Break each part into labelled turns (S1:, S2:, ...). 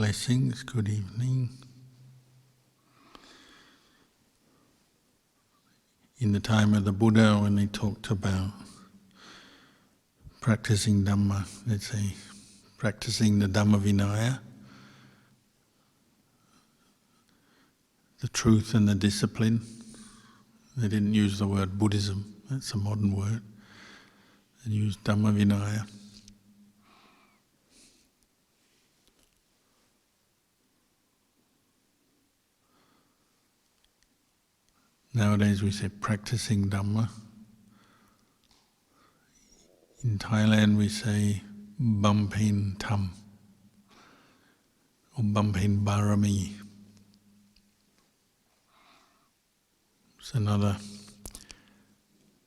S1: Blessings, good evening. In the time of the Buddha, when they talked about practicing Dhamma, they'd say practicing the Dhamma Vinaya, the truth and the discipline. They didn't use the word Buddhism, that's a modern word. They used Dhamma Vinaya. Nowadays we say practicing Dhamma. In Thailand we say Bampen Tham or Bampen Pāramī. It's another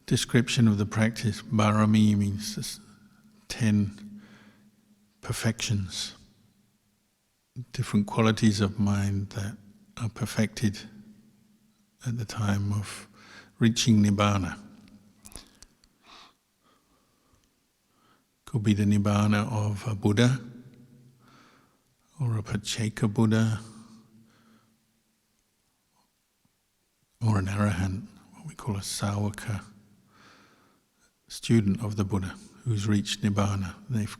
S1: description of the practice. Pāramī means 10 perfections, different qualities of mind that are perfected at the time of reaching Nibbana. Could be the Nibbana of a Buddha or a Pacceka Buddha or an Arahant, what we call a Sāvaka, student of the Buddha who's reached Nibbana. They've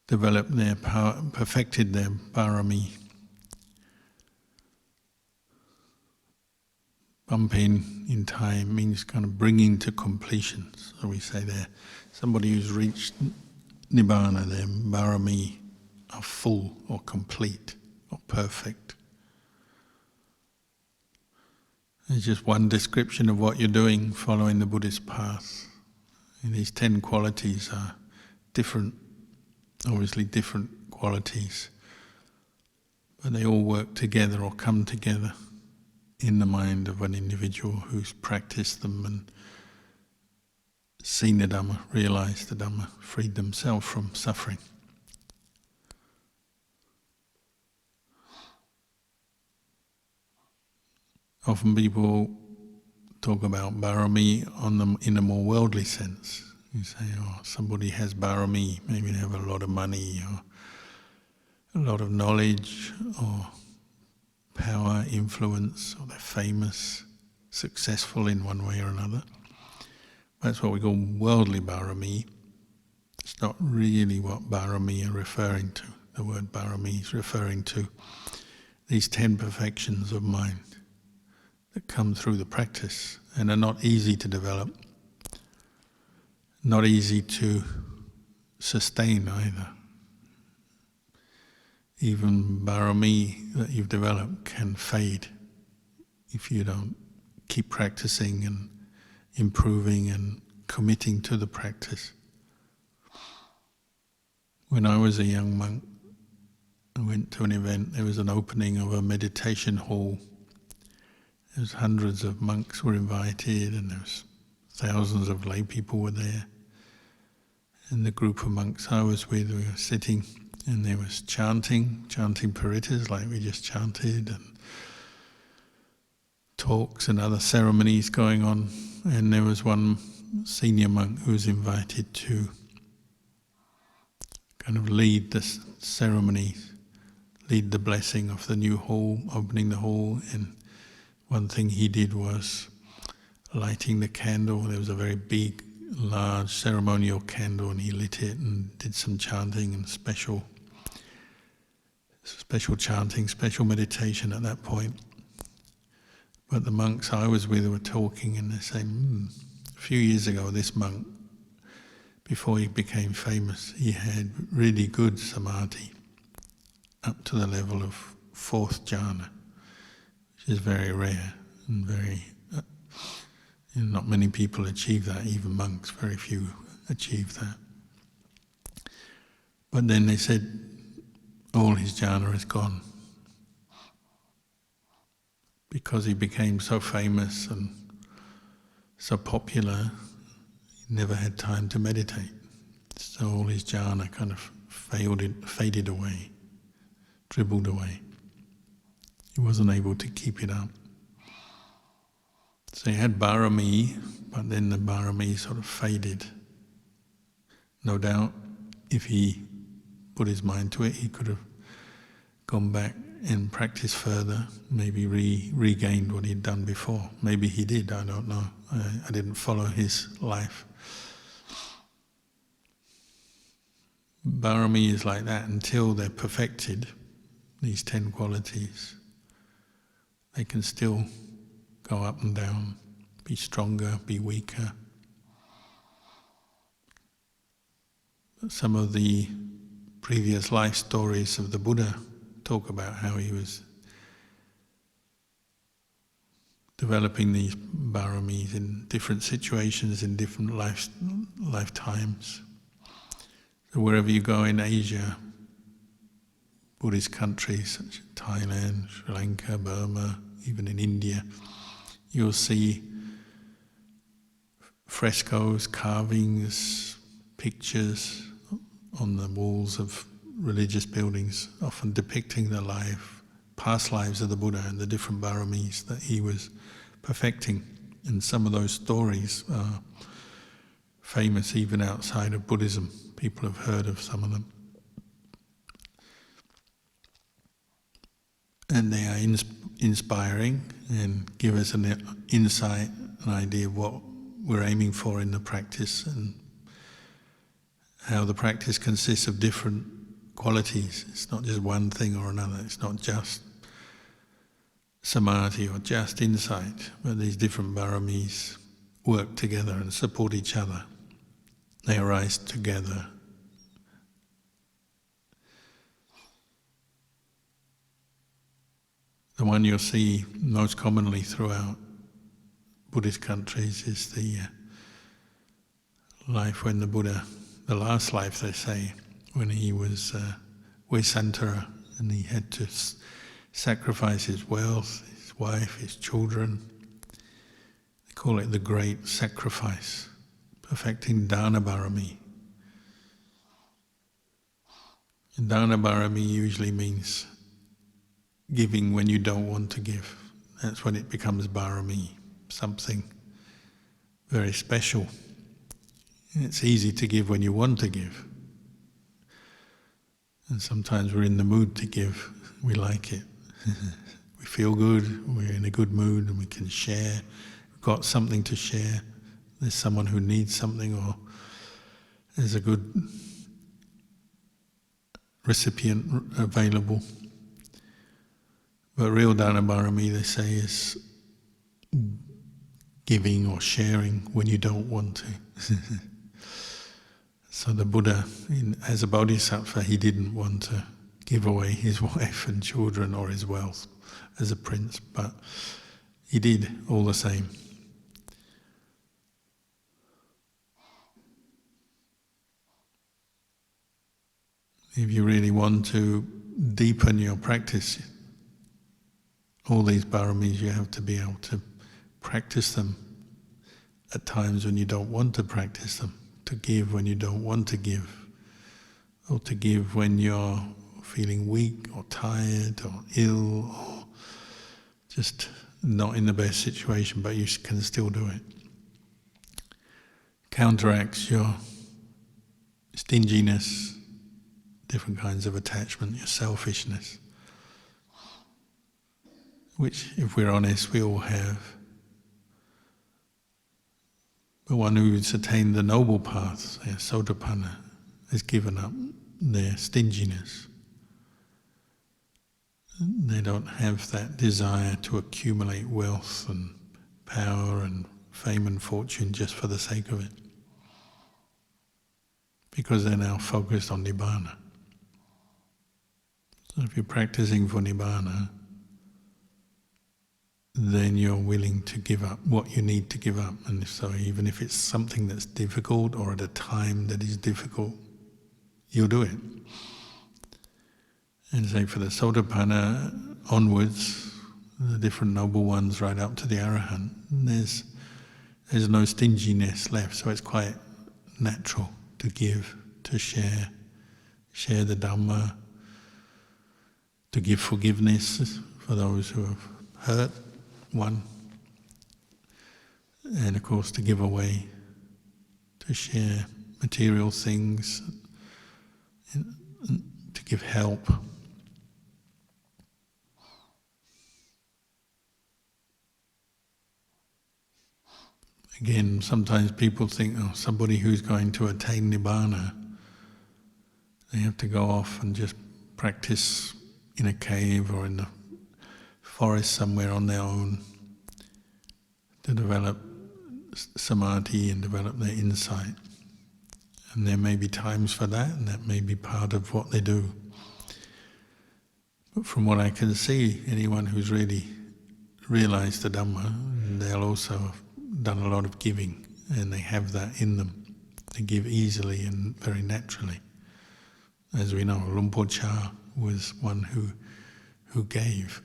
S1: developed their power, perfected their Pāramī. Bampen in Thai means kind of bringing to completion. So we say there, somebody who's reached Nibbana, their Pāramī are full or complete or perfect. It's just one description of what you're doing following the Buddhist path. And these 10 qualities are different, obviously different qualities, but they all work together or come together in the mind of an individual who's practiced them and seen the Dhamma, realized the Dhamma, freed themselves from suffering. Often people talk about Pāramī in a more worldly sense. You say, oh, somebody has Pāramī, maybe they have a lot of money or a lot of knowledge or power, influence, or they're famous, successful in one way or another. That's what we call worldly Pāramī. It's not really what Pāramī are referring to. The word Pāramī is referring to these 10 perfections of mind that come through the practice and are not easy to develop, not easy to sustain either. Even Pāramī that you've developed can fade if you don't keep practicing and improving and committing to the practice. When I was a young monk, I went to an event, there was an opening of a meditation hall. There was hundreds of monks were invited and there was thousands of lay people were there. And the group of monks I was with, we were sitting and there was chanting parittas like we just chanted, and talks and other ceremonies going on. And there was one senior monk who was invited to kind of lead the ceremony, lead the blessing of the new hall, opening the hall. And one thing he did was lighting the candle. There was a very big, large ceremonial candle and he lit it and did some chanting and special chanting, special meditation at that point. But the monks I was with were talking and they're saying, a few years ago this monk, before he became famous, he had really good samadhi, up to the level of 4th jhana, which is very rare and very, not many people achieve that, even monks, very few achieve that. But then they said, all his jhana is gone. Because he became so famous and so popular, he never had time to meditate. So all his jhana kind of faded away, dribbled away. He wasn't able to keep it up. So he had Pāramī, but then the Pāramī sort of faded. No doubt if he put his mind to it, he could have gone back and practiced further, maybe regained what he'd done before. Maybe he did, I don't know. I didn't follow his life. Pāramī is like that. Until they're perfected, these 10 qualities, they can still go up and down, be stronger, be weaker. But some of the previous life stories of the Buddha talk about how he was developing these Pāramīs in different situations, in different lifetimes. So wherever you go in Asia, Buddhist countries such as Thailand, Sri Lanka, Burma, even in India, you'll see frescoes, carvings, pictures on the walls of religious buildings, often depicting the past lives of the Buddha and the different Pāramīs that he was perfecting. And some of those stories are famous even outside of Buddhism. People have heard of some of them. And they are inspiring and give us an insight, an idea of what we're aiming for in the practice, and how the practice consists of different qualities. It's not just one thing or another. It's not just samadhi or just insight, but these different Pāramīs work together and support each other. They arise together. The one you'll see most commonly throughout Buddhist countries is the life when the Buddha, the last life they say, when he was Vesantara, and he had to sacrifice his wealth, his wife, his children. They call it the great sacrifice, perfecting Dana Pāramī. And Dana Pāramī usually means giving when you don't want to give. That's when it becomes Pāramī, something very special. It's easy to give when you want to give. And sometimes we're in the mood to give. We like it. We feel good, we're in a good mood, and we can share. We've got something to share. There's someone who needs something, or there's a good recipient available. But real Dana Pāramī, they say, is giving or sharing when you don't want to. So the Buddha, as a bodhisattva, he didn't want to give away his wife and children or his wealth as a prince, but he did all the same. If you really want to deepen your practice, all these Pāramīs, you have to be able to practice them at times when you don't want to practice them, to give when you don't want to give, or to give when you're feeling weak or tired or ill or just not in the best situation, but you can still do it. Counteracts your stinginess, different kinds of attachment, your selfishness, which, if we're honest, we all have. The one who's attained the noble path, their Sotapanna, has given up their stinginess. They don't have that desire to accumulate wealth and power and fame and fortune just for the sake of it, because they're now focused on Nibbana. So if you're practicing for Nibbana, then you're willing to give up what you need to give up. And so even if it's something that's difficult or at a time that is difficult, you'll do it. And say for the Sotapanna onwards, the different noble ones right up to the Arahant, there's no stinginess left, so it's quite natural to give, to share the Dhamma, to give forgiveness for those who have hurt one, and of course to give away, to share material things, give help. Again, sometimes people think, oh, somebody who's going to attain Nibbana, they have to go off and just practice in a cave or in the forest somewhere on their own to develop samadhi and develop their insight. And there may be times for that, and that may be part of what they do. But from what I can see, anyone who's really realized the Dhamma, they'll also have done a lot of giving, and they have that in them. They give easily and very naturally. As we know, Lumpur was one who gave.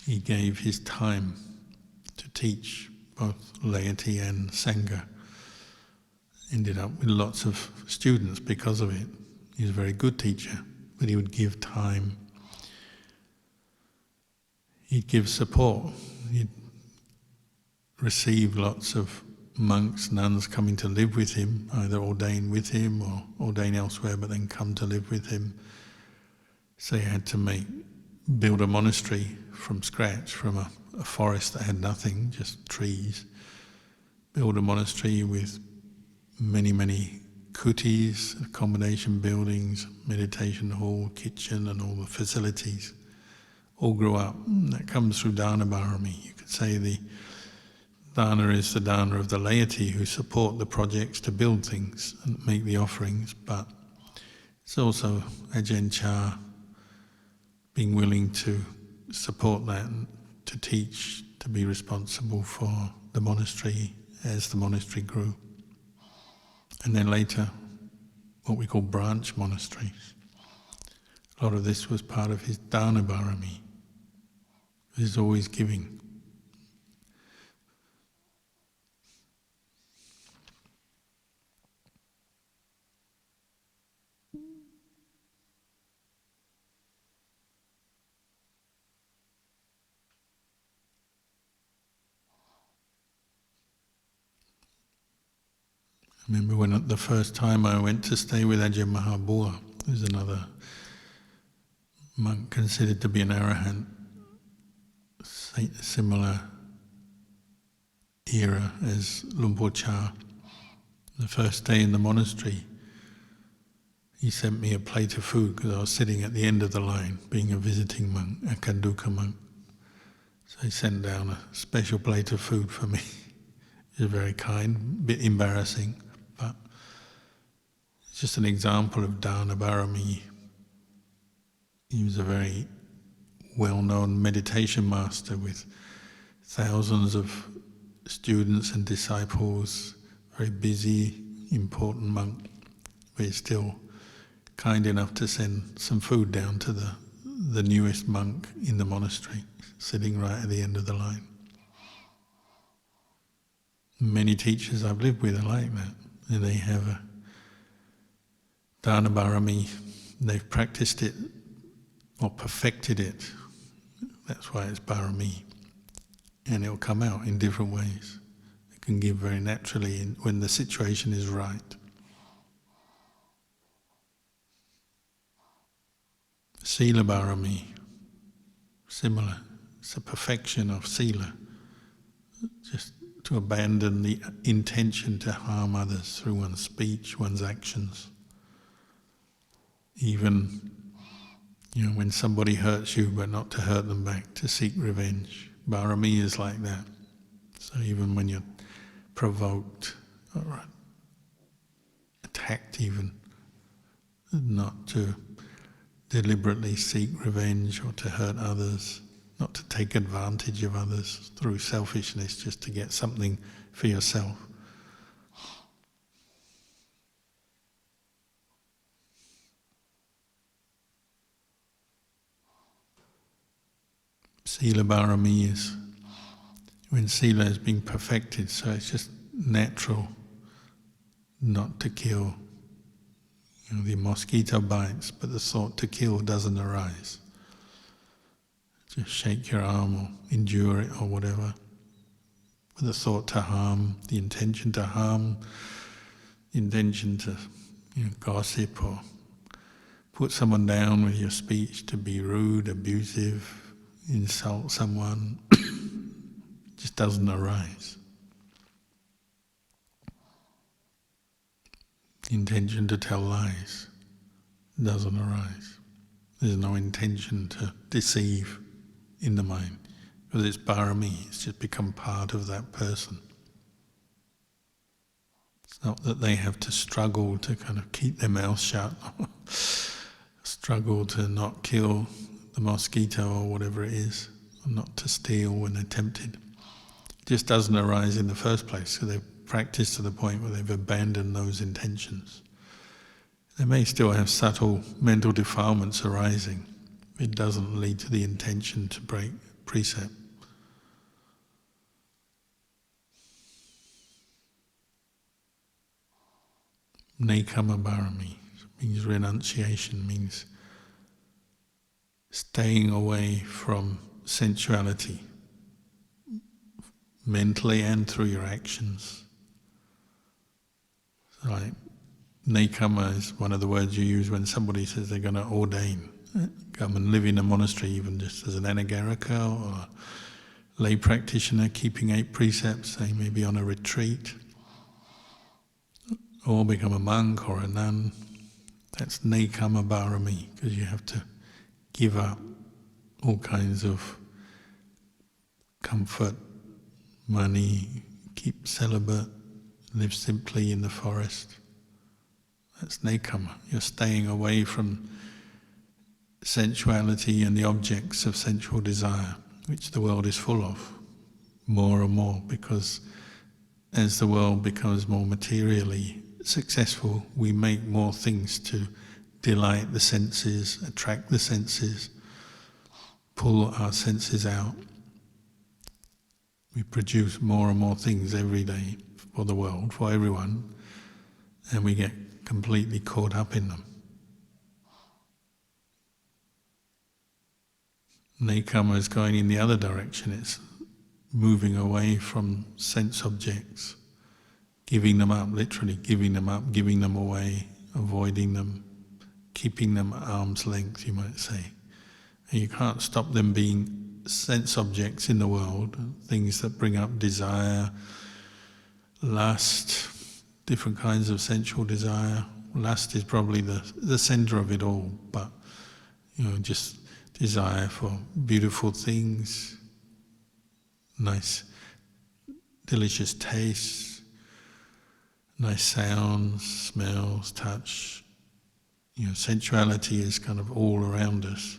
S1: He gave his time to teach both laity and Sangha. Ended up with lots of students because of it. He was a very good teacher, but he would give time. He'd give support. He'd receive lots of monks, nuns coming to live with him, either ordain with him or ordain elsewhere, but then come to live with him. So he had to build a monastery from scratch, from a forest that had nothing, just trees. Build a monastery with many, many kutis, accommodation buildings, meditation hall, kitchen, and all the facilities. All grew up. That comes through Dana Pāramī. You could say the Dana is the Dana of the laity who support the projects to build things and make the offerings, but it's also Ajahn Chah being willing to support that and to teach, to be responsible for the monastery as the monastery grew. And then later, what we call branch monasteries. A lot of this was part of his Dana Pāramī. He's always giving. I remember when the first time I went to stay with Ajahn Mahabua, who's another monk considered to be an arahant, similar era as Lumpur Cha. The first day in the monastery, he sent me a plate of food because I was sitting at the end of the line, being a visiting monk, a Kanduka monk. So he sent down a special plate of food for me. He was very kind, a bit embarrassing, but it's just an example of Dana Pāramī. He was a very well-known meditation master with thousands of students and disciples, very busy, important monk, but he's still kind enough to send some food down to the newest monk in the monastery, sitting right at the end of the line. Many teachers I've lived with are like that. And they have a Dana Pāramī, they've practiced it or perfected it. That's why it's Pāramī. And it'll come out in different ways. They can give very naturally when the situation is right. Sila Pāramī, similar. It's a perfection of Sila. Just to abandon the intention to harm others through one's speech, one's actions. Even, when somebody hurts you, but not to hurt them back, to seek revenge. Pāramī is like that. So even when you're provoked or attacked even, not to deliberately seek revenge or to hurt others, not to take advantage of others through selfishness just to get something for yourself. Sila Pāramī is when Sila is being perfected, so it's just natural not to kill. The mosquito bites, but the thought to kill doesn't arise. Just shake your arm or endure it or whatever. With the thought to harm, the intention to harm, the intention to gossip or put someone down with your speech, to be rude, abusive, insult someone, just doesn't arise. Intention to tell lies doesn't arise. There's no intention to deceive in the mind, because it's Pāramī, it's just become part of that person. It's not that they have to struggle to kind of keep their mouth shut, or struggle to not kill the mosquito or whatever it is, or not to steal when they're tempted. It just doesn't arise in the first place, so they've practiced to the point where they've abandoned those intentions. They may still have subtle mental defilements arising. It doesn't lead to the intention to break precept. Nekama Pāramī means renunciation, means staying away from sensuality, mentally and through your actions. So like, Nekama is one of the words you use when somebody says they're going to ordain, come and live in a monastery, even just as an anagarika or a lay practitioner, keeping 8 precepts, they may be on a retreat, or become a monk or a nun. That's Nekama Pāramī, because you have to give up all kinds of comfort, money, keep celibate, live simply in the forest. That's nekama. You're staying away from sensuality and the objects of sensual desire, which the world is full of, more and more, because as the world becomes more materially successful, we make more things to delight the senses, attract the senses, pull our senses out. We produce more and more things every day for the world, for everyone, and we get completely caught up in them. Nekama is going in the other direction. It's moving away from sense objects, giving them up, literally giving them up, giving them away, avoiding them, keeping them at arm's length, you might say. And you can't stop them being sense objects in the world, things that bring up desire, lust, different kinds of sensual desire. Lust is probably the center of it all, but just desire for beautiful things, nice, delicious tastes, nice sounds, smells, touch. Sensuality is kind of all around us.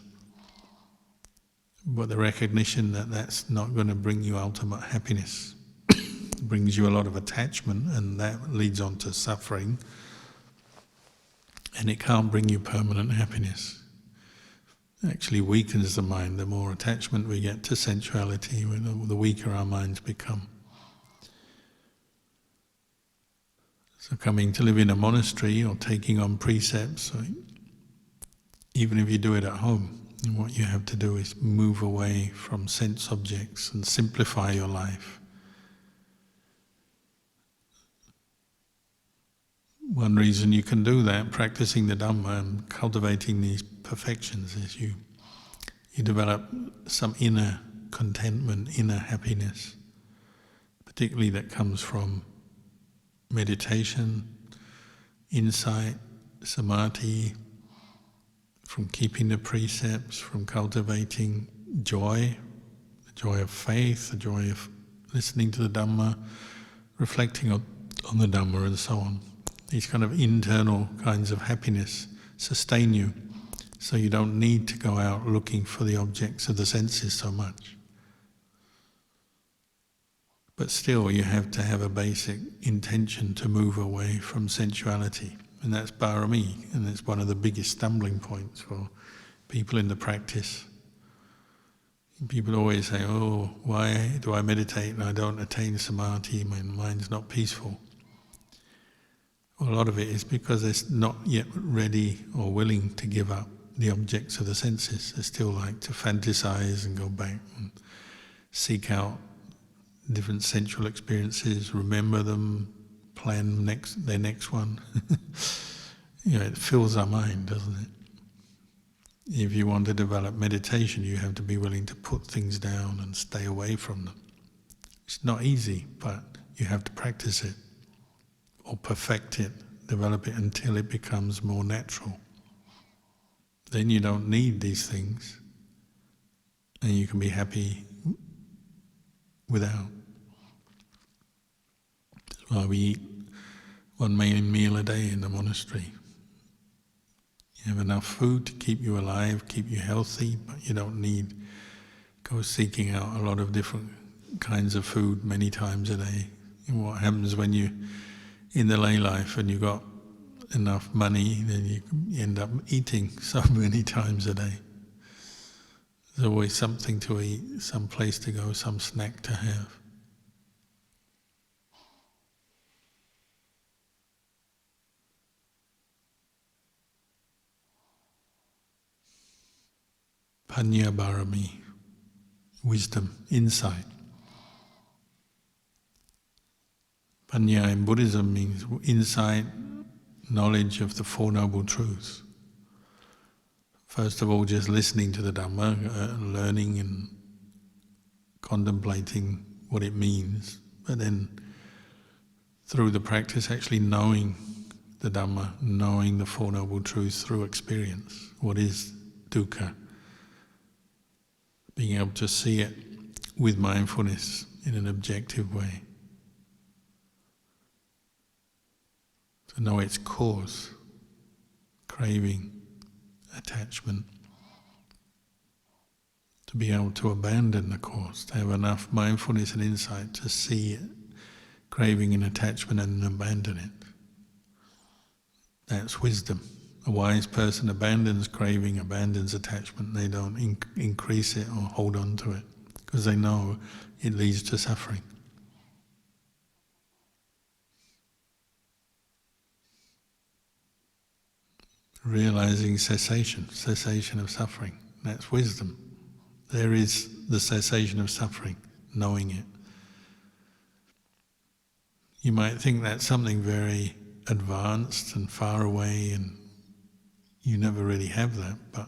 S1: But the recognition that that's not going to bring you ultimate happiness brings you a lot of attachment, and that leads on to suffering, and it can't bring you permanent happiness. It actually weakens the mind. The more attachment we get to sensuality, the weaker our minds become. So coming to live in a monastery or taking on precepts, even if you do it at home, what you have to do is move away from sense objects and simplify your life. One reason you can do that, practicing the Dhamma and cultivating these perfections, is you develop some inner contentment, inner happiness, particularly that comes from meditation, insight, samadhi, from keeping the precepts, from cultivating joy, the joy of faith, the joy of listening to the Dhamma, reflecting on the Dhamma and so on. These kind of internal kinds of happiness sustain you, so you don't need to go out looking for the objects of the senses so much. But still, you have to have a basic intention to move away from sensuality, and that's Pāramī, and it's one of the biggest stumbling points for people in the practice. People always say, "Oh, why do I meditate and I don't attain samadhi? My mind's not peaceful." Well, a lot of it is because they're not yet ready or willing to give up the objects of the senses. They still like to fantasize and go back and seek out different sensual experiences, remember them, plan their next one. It fills our mind, doesn't it? If you want to develop meditation, you have to be willing to put things down and stay away from them. It's not easy, but you have to practice it or perfect it, develop it until it becomes more natural. Then you don't need these things and you can be happy without. That's why we eat one main meal a day in the monastery. You have enough food to keep you alive, keep you healthy, but you don't need go seeking out a lot of different kinds of food many times a day. And what happens when you in the lay life and you got enough money, then you end up eating so many times a day. There's always something to eat, some place to go, some snack to have. Panya Pāramī, wisdom, insight. Panya in Buddhism means insight, knowledge of the Four Noble Truths. First of all, just listening to the Dhamma, learning and contemplating what it means, but then through the practice actually knowing the Dhamma, knowing the Four Noble Truths through experience. What is dukkha? Being able to see it with mindfulness in an objective way. To know its cause, craving, attachment. To be able to abandon the cause, to have enough mindfulness and insight to see it, craving and attachment and abandon it. That's wisdom. A wise person abandons craving, abandons attachment. They don't increase it or hold on to it because they know it leads to suffering. Realizing cessation of suffering. That's wisdom. There is the cessation of suffering, knowing it. You might think that's something very advanced and far away and you never really have that, but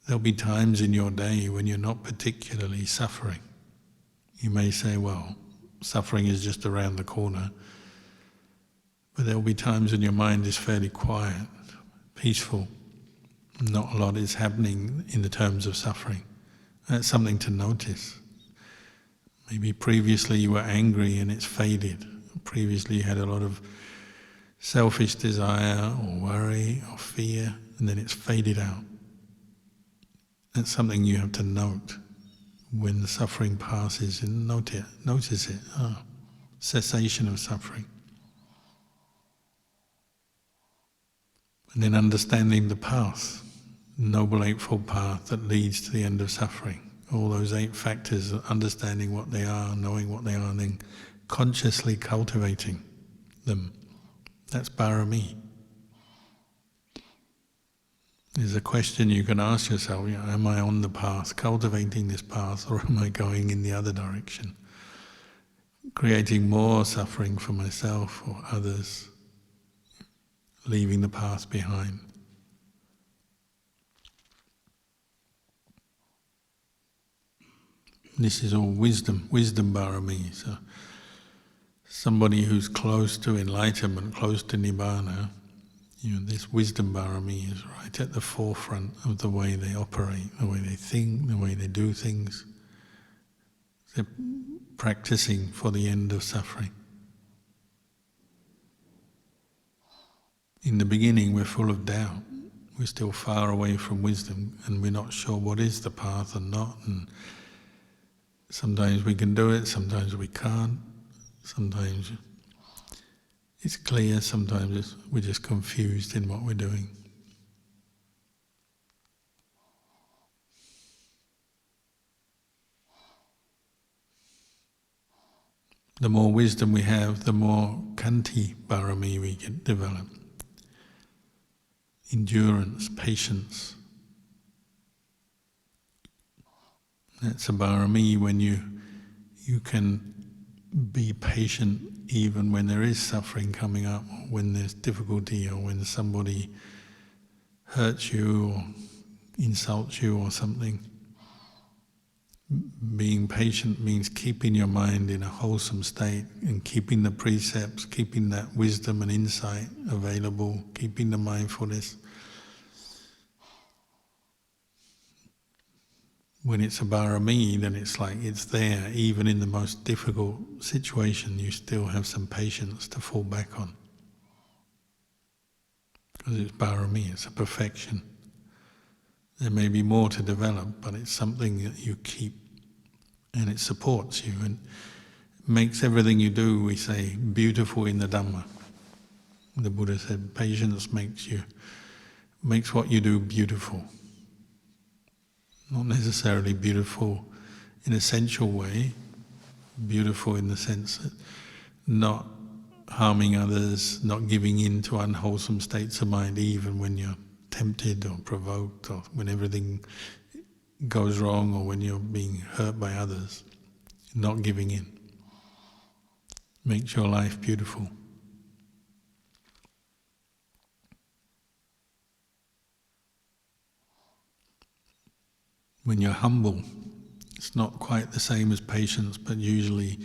S1: there'll be times in your day when you're not particularly suffering. You may say, well, suffering is just around the corner, but there'll be times when your mind is fairly quiet, peaceful, not a lot is happening in the terms of suffering. That's something to notice. Maybe previously you were angry and it's faded. Previously you had a lot of selfish desire or worry or fear, and then it's faded out. That's something you have to note when the suffering passes, and notice it. Cessation of suffering. And then understanding the path, Noble Eightfold Path that leads to the end of suffering. All those 8 factors, understanding what they are, knowing what they are, and then consciously cultivating them. That's Pāramī. There's a question you can ask yourself, am I on the path, cultivating this path, or am I going in the other direction? Creating more suffering for myself or others, leaving the path behind. This is all wisdom Pāramī. So somebody who's close to enlightenment, close to Nibbana, this wisdom Pāramī is right at the forefront of the way they operate, the way they think, the way they do things. They're practicing for the end of suffering. In the beginning we're full of doubt. We're still far away from wisdom and we're not sure what is the path and not. And sometimes we can do it, sometimes we can't. Sometimes it's clear, sometimes we're just confused in what we're doing. The more wisdom we have, the more Kanti Pāramī we can develop. Endurance, patience. That's a Pāramī when you can be patient even when there is suffering coming up, or when there's difficulty, or when somebody hurts you or insults you or something. Being patient means keeping your mind in a wholesome state and keeping the precepts, keeping that wisdom and insight available, keeping the mindfulness. When it's a Pāramī, then it's like it's there. Even in the most difficult situation, you still have some patience to fall back on. Because it's Pāramī, it's a perfection. There may be more to develop, but it's something that you keep, and it supports you and makes everything you do, we say, beautiful in the Dhamma. The Buddha said, patience makes what you do beautiful. Not necessarily beautiful in a sensual way, beautiful in the sense that not harming others, not giving in to unwholesome states of mind, even when you're tempted or provoked, or when everything goes wrong, or when you're being hurt by others. Not giving in makes your life beautiful. When you're humble, it's not quite the same as patience, but usually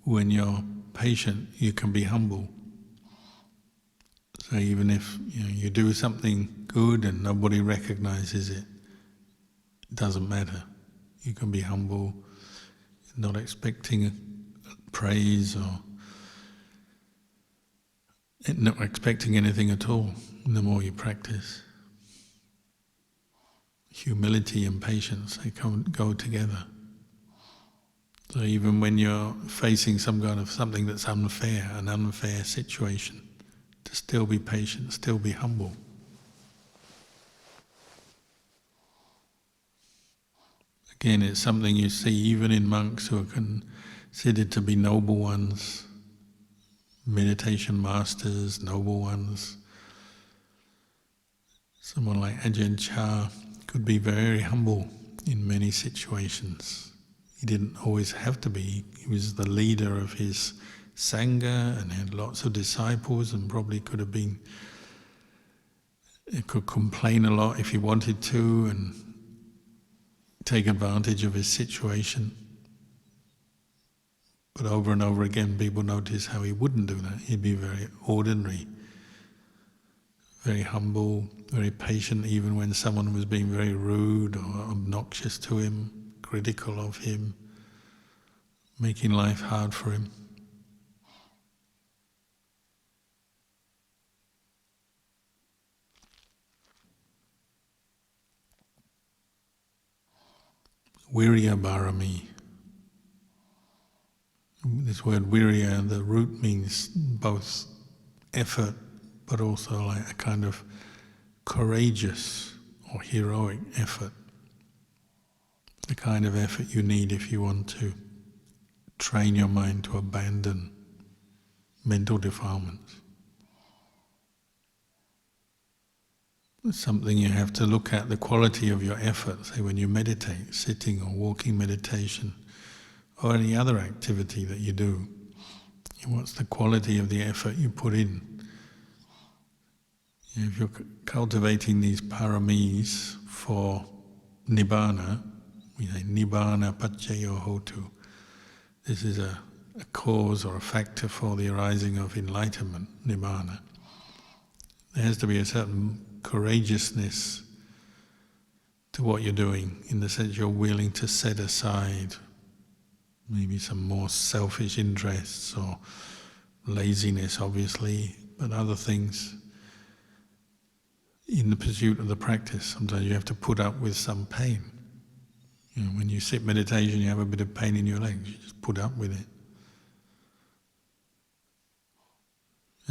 S1: when you're patient, you can be humble. So even if you do something good and nobody recognizes it, it doesn't matter. You can be humble, not expecting praise or not expecting anything at all. The more you practice, humility and patience, they go together. So even when you're facing some kind of something that's unfair, an unfair situation, to still be patient, still be humble. Again, it's something you see even in monks who are considered to be noble ones, meditation masters, noble ones. Someone like Ajahn Kalyano could be very humble in many situations. He didn't always have to be. He was the leader of his Sangha and had lots of disciples, and probably could complain a lot if he wanted to and take advantage of his situation. But over and over again people notice how he wouldn't do that. He'd be very ordinary, very humble, very patient, even when someone was being very rude or obnoxious to him, critical of him, making life hard for him. Virya Pāramī. This word virya, the root means both effort but also like a kind of courageous or heroic effort. The kind of effort you need if you want to train your mind to abandon mental defilements. It's something you have to look at, the quality of your effort, say when you meditate, sitting or walking meditation, or any other activity that you do. What's the quality of the effort you put in? If you're cultivating these Pāramīs for Nibbana, we say Nibbana Paccayo Hotu. This is a cause or a factor for the arising of enlightenment, Nibbana. There has to be a certain courageousness to what you're doing, in the sense you're willing to set aside maybe some more selfish interests or laziness, obviously, but other things in the pursuit of the practice. Sometimes you have to put up with some pain. When you sit meditation, you have a bit of pain in your legs, you just put up with it.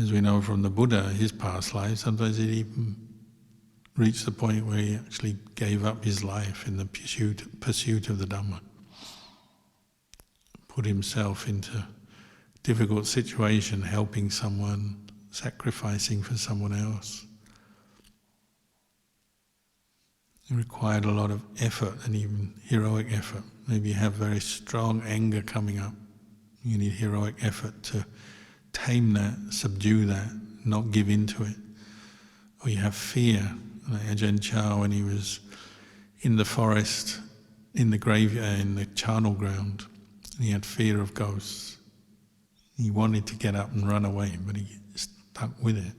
S1: As we know from the Buddha, his past life, sometimes he even reached the point where he actually gave up his life in the pursuit of the Dhamma. Put himself into difficult situation, helping someone, sacrificing for someone else. It required a lot of effort, and even heroic effort. Maybe you have very strong anger coming up. You need heroic effort to tame that, subdue that, not give in to it. Or you have fear. Like Ajahn Kalyano, when he was in the forest, in the graveyard, in the charnel ground. And he had fear of ghosts. He wanted to get up and run away, but he stuck with it.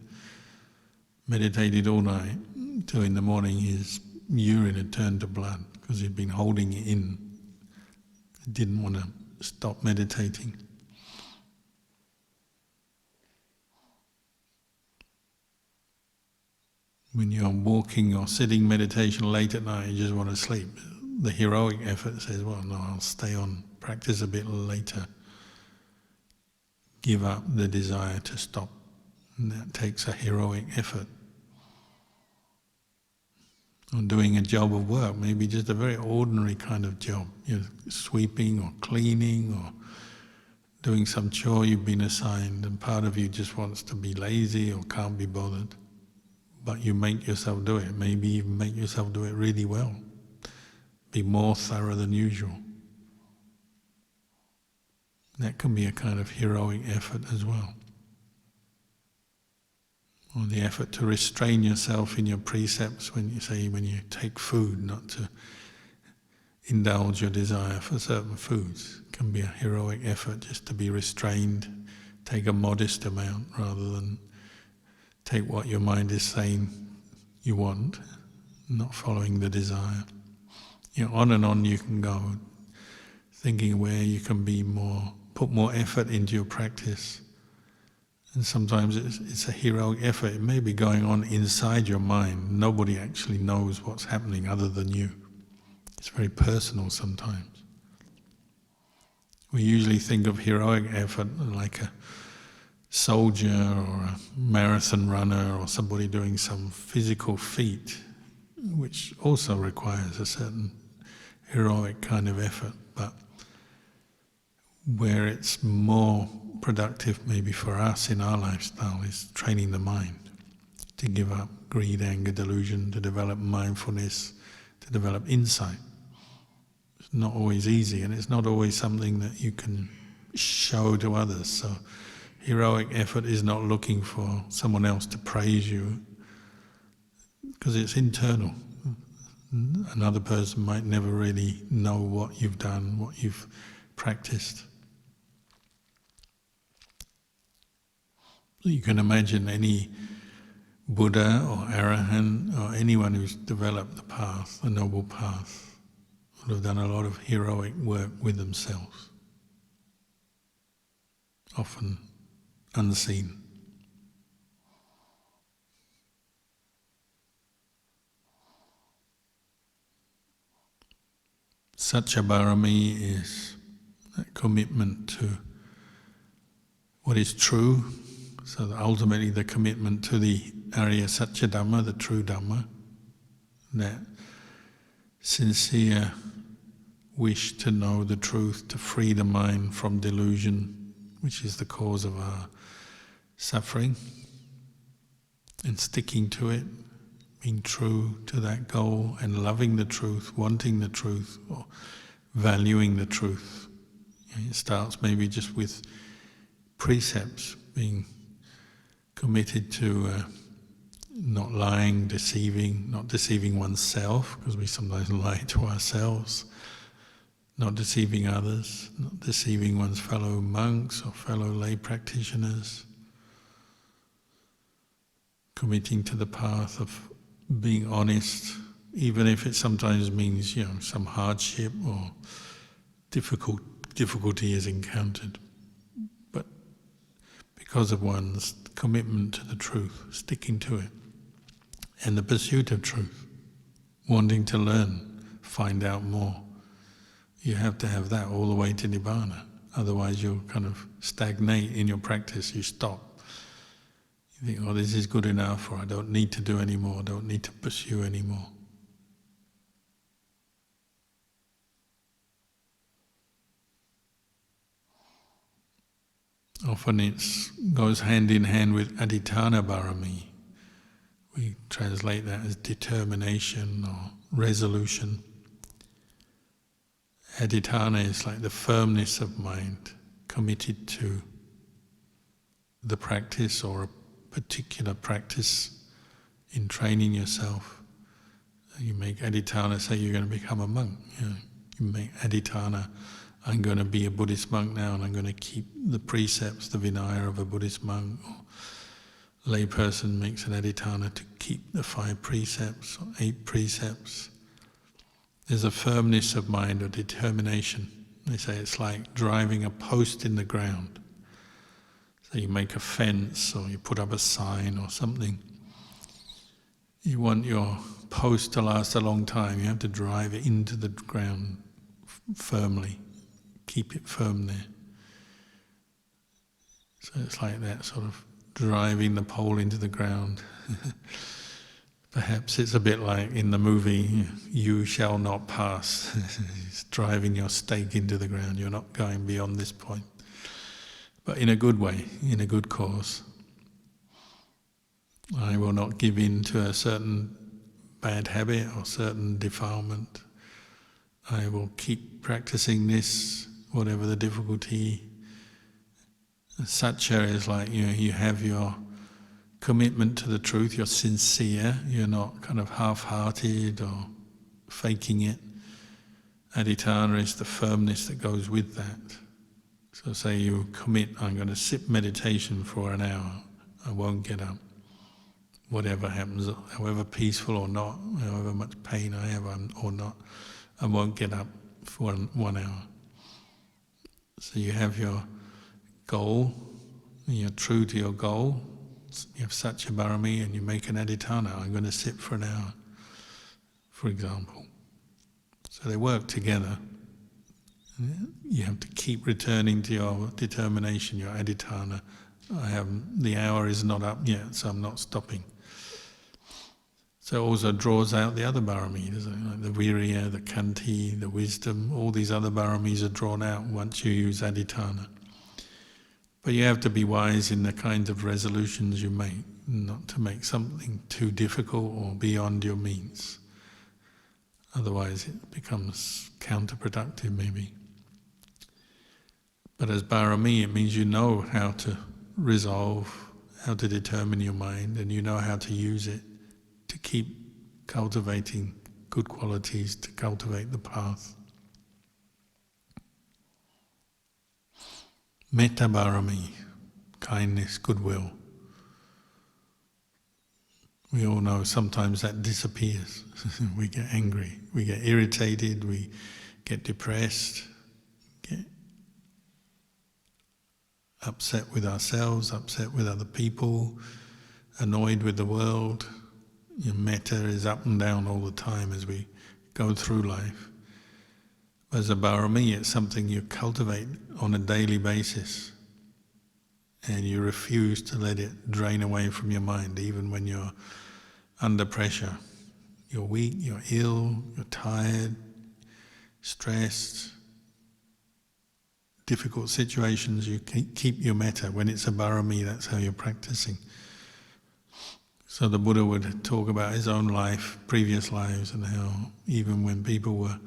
S1: Meditated all night, till in the morning his urine had turned to blood because he'd been holding it in. He didn't want to stop meditating. When you're walking or sitting meditation late at night, you just want to sleep. The heroic effort says, well, no, I'll stay on, practice a bit later. Give up the desire to stop. And that takes a heroic effort. Or doing a job of work, maybe just a very ordinary kind of job. You're sweeping or cleaning or doing some chore you've been assigned, and part of you just wants to be lazy or can't be bothered. But you make yourself do it, maybe even make yourself do it really well. Be more thorough than usual. That can be a kind of heroic effort as well. Or the effort to restrain yourself in your precepts when you take food, not to indulge your desire for certain foods. It can be a heroic effort just to be restrained, take a modest amount rather than take what your mind is saying you want, not following the desire. On and on you can go, thinking where you can be put more effort into your practice. And sometimes it's a heroic effort. It may be going on inside your mind. Nobody actually knows what's happening other than you. It's very personal sometimes. We usually think of heroic effort like a soldier or a marathon runner or somebody doing some physical feat, which also requires a certain heroic kind of effort, but where it's more productive maybe for us in our lifestyle is training the mind to give up greed, anger, delusion, to develop mindfulness, to develop insight. It's not always easy, and it's not always something that you can show to others. So heroic effort is not looking for someone else to praise you, because it's internal. Another person might never really know what you've done, what you've practiced. You can imagine any Buddha or Arahant or anyone who's developed the path, the noble path, would have done a lot of heroic work with themselves, often unseen. Satya Pāramī is a commitment to what is true, so that ultimately the commitment to the Arya Satya Dhamma, the true Dhamma, that sincere wish to know the truth, to free the mind from delusion, which is the cause of our suffering, and sticking to it, being true to that goal and loving the truth, wanting the truth, or valuing the truth. It starts maybe just with precepts, being committed to not lying, not deceiving oneself, because we sometimes lie to ourselves, not deceiving others, not deceiving one's fellow monks or fellow lay practitioners, committing to the path of being honest, even if it sometimes means, some hardship or difficulty is encountered. But because of one's commitment to the truth, sticking to it, and the pursuit of truth, wanting to learn, find out more, you have to have that all the way to Nibbana. Otherwise you'll kind of stagnate in your practice, you stop. You think, this is good enough, or I don't need to do any more, I don't need to pursue any more. Often it goes hand in hand with Adhitthana Pāramī. We translate that as determination or resolution. Adhitthana is like the firmness of mind, committed to the practice or a particular practice in training yourself. you make adhitthana, say you're going to become a monk. You make adhitthana, I'm going to be a Buddhist monk now, and I'm going to keep the precepts, the Vinaya of a Buddhist monk. Or lay person makes an adhitthana to keep the 5 precepts or 8 precepts. There's a firmness of mind or determination. They say it's like driving a post in the ground. So you make a fence or you put up a sign or something. You want your post to last a long time, you have to drive it into the ground firmly. Keep it firm there. So it's like that, sort of driving the pole into the ground. Perhaps it's a bit like in the movie, You Shall Not Pass. It's driving your stake into the ground. You're not going beyond this point. But in a good way, in a good cause. I will not give in to a certain bad habit or certain defilement. I will keep practicing this, whatever the difficulty. Satya is like, you have your commitment to the truth, you're sincere, you're not kind of half-hearted or faking it. Adhitthana is the firmness that goes with that. So say you commit, I'm going to sit meditation for an hour, I won't get up. Whatever happens, however peaceful or not, however much pain I have or not, I won't get up for 1 hour. So you have your goal, you're true to your goal, you have Satya Pāramī and you make an adhitthana, I'm going to sit for an hour, for example. So they work together. You have to keep returning to your determination, your adhitthana. The hour is not up yet, so I'm not stopping. So it also draws out the other Pāramī, like the virya, the kanti, the wisdom, all these other Pāramīs are drawn out once you use adhitthana. But you have to be wise in the kinds of resolutions you make, not to make something too difficult or beyond your means. Otherwise it becomes counterproductive maybe. But as Pāramī, it means you know how to resolve, how to determine your mind, and you know how to use it to keep cultivating good qualities, to cultivate the path. Metta Pāramī, kindness, goodwill. We all know sometimes that disappears. We get angry, we get irritated, we get depressed, get upset with ourselves, upset with other people, annoyed with the world. Your metta is up and down all the time as we go through life. As a Pāramī, it's something you cultivate on a daily basis, and you refuse to let it drain away from your mind, even when you're under pressure. You're weak, you're ill, you're tired, stressed, difficult situations, you keep your metta. When it's a Pāramī, that's how you're practicing. So the Buddha would talk about his own life, previous lives, and how even when people were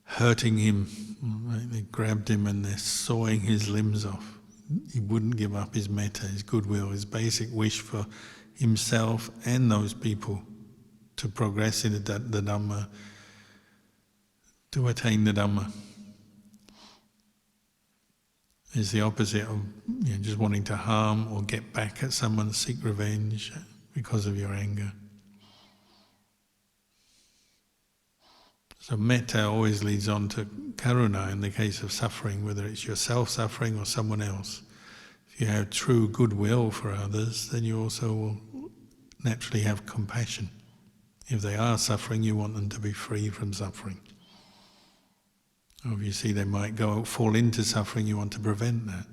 S1: hurting him, right, they grabbed him and they're sawing his limbs off, he wouldn't give up his metta, his goodwill, his basic wish for himself and those people to progress in the Dhamma, to attain the Dhamma. It's the opposite of just wanting to harm or get back at someone, seek revenge because of your anger. So metta always leads on to karuna in the case of suffering, whether it's yourself suffering or someone else. If you have true goodwill for others, then you also will naturally have compassion. If they are suffering, you want them to be free from suffering. Or if you see they might fall into suffering, you want to prevent that.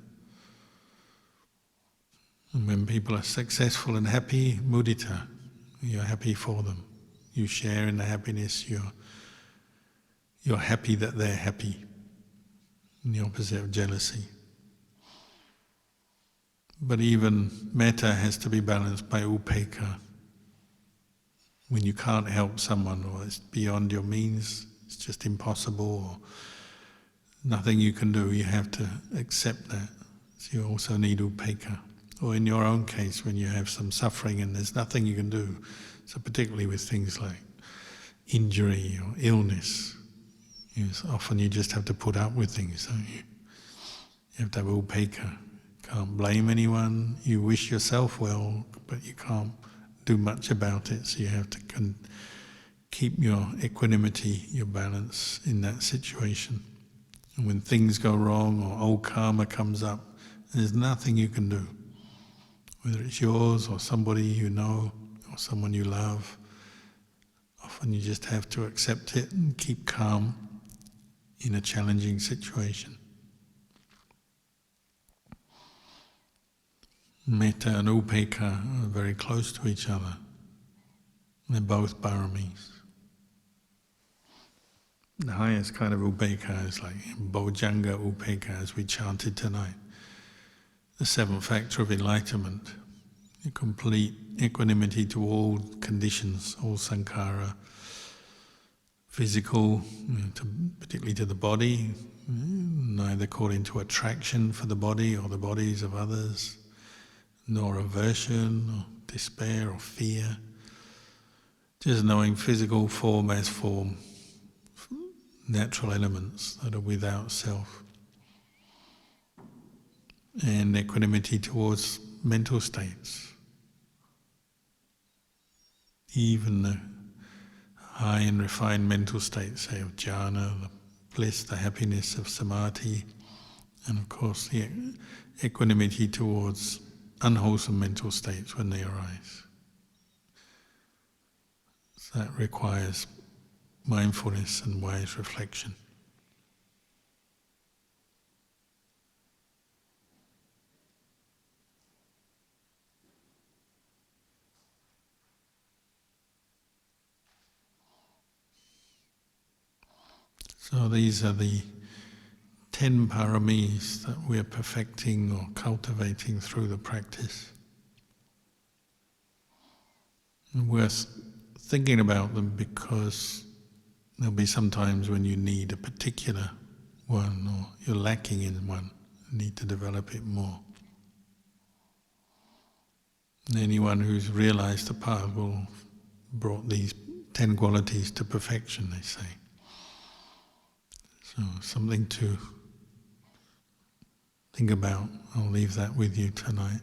S1: And when people are successful and happy, mudita, you're happy for them. You share in the happiness, you're happy that they're happy. And the opposite of jealousy. But even metta has to be balanced by upekkha. When you can't help someone, or it's beyond your means, it's just impossible, or nothing you can do, you have to accept that. So you also need upekkha. Or in your own case, when you have some suffering and there's nothing you can do, so particularly with things like injury or illness. Often you just have to put up with things, don't you? You have to have upekkha. Can't blame anyone. You wish yourself well, but you can't do much about it, so you have to keep your equanimity, your balance in that situation. And when things go wrong or old karma comes up, there's nothing you can do. Whether it's yours or somebody you know or someone you love, often you just have to accept it and keep calm in a challenging situation. Metta and upekkha are very close to each other. They're both Pāramīs. The highest kind of upekkha is like bojjhanga upekkha, as we chanted tonight. The seventh factor of enlightenment, the complete equanimity to all conditions, all sankhara, physical, particularly to the body, neither caught into attraction for the body or the bodies of others, nor aversion or despair or fear. Just knowing physical form as form, natural elements that are without self. And equanimity towards mental states. Even the high and refined mental states, say of jhana, the bliss, the happiness of samadhi, and of course the equanimity towards unwholesome mental states when they arise. So that requires mindfulness and wise reflection. So these are the 10 Pāramīs that we're perfecting or cultivating through the practice. And worth thinking about them because there'll be some times when you need a particular one or you're lacking in one, you need to develop it more. And anyone who's realized the path will brought these 10 qualities to perfection, they say. So something to think about. I'll leave that with you tonight.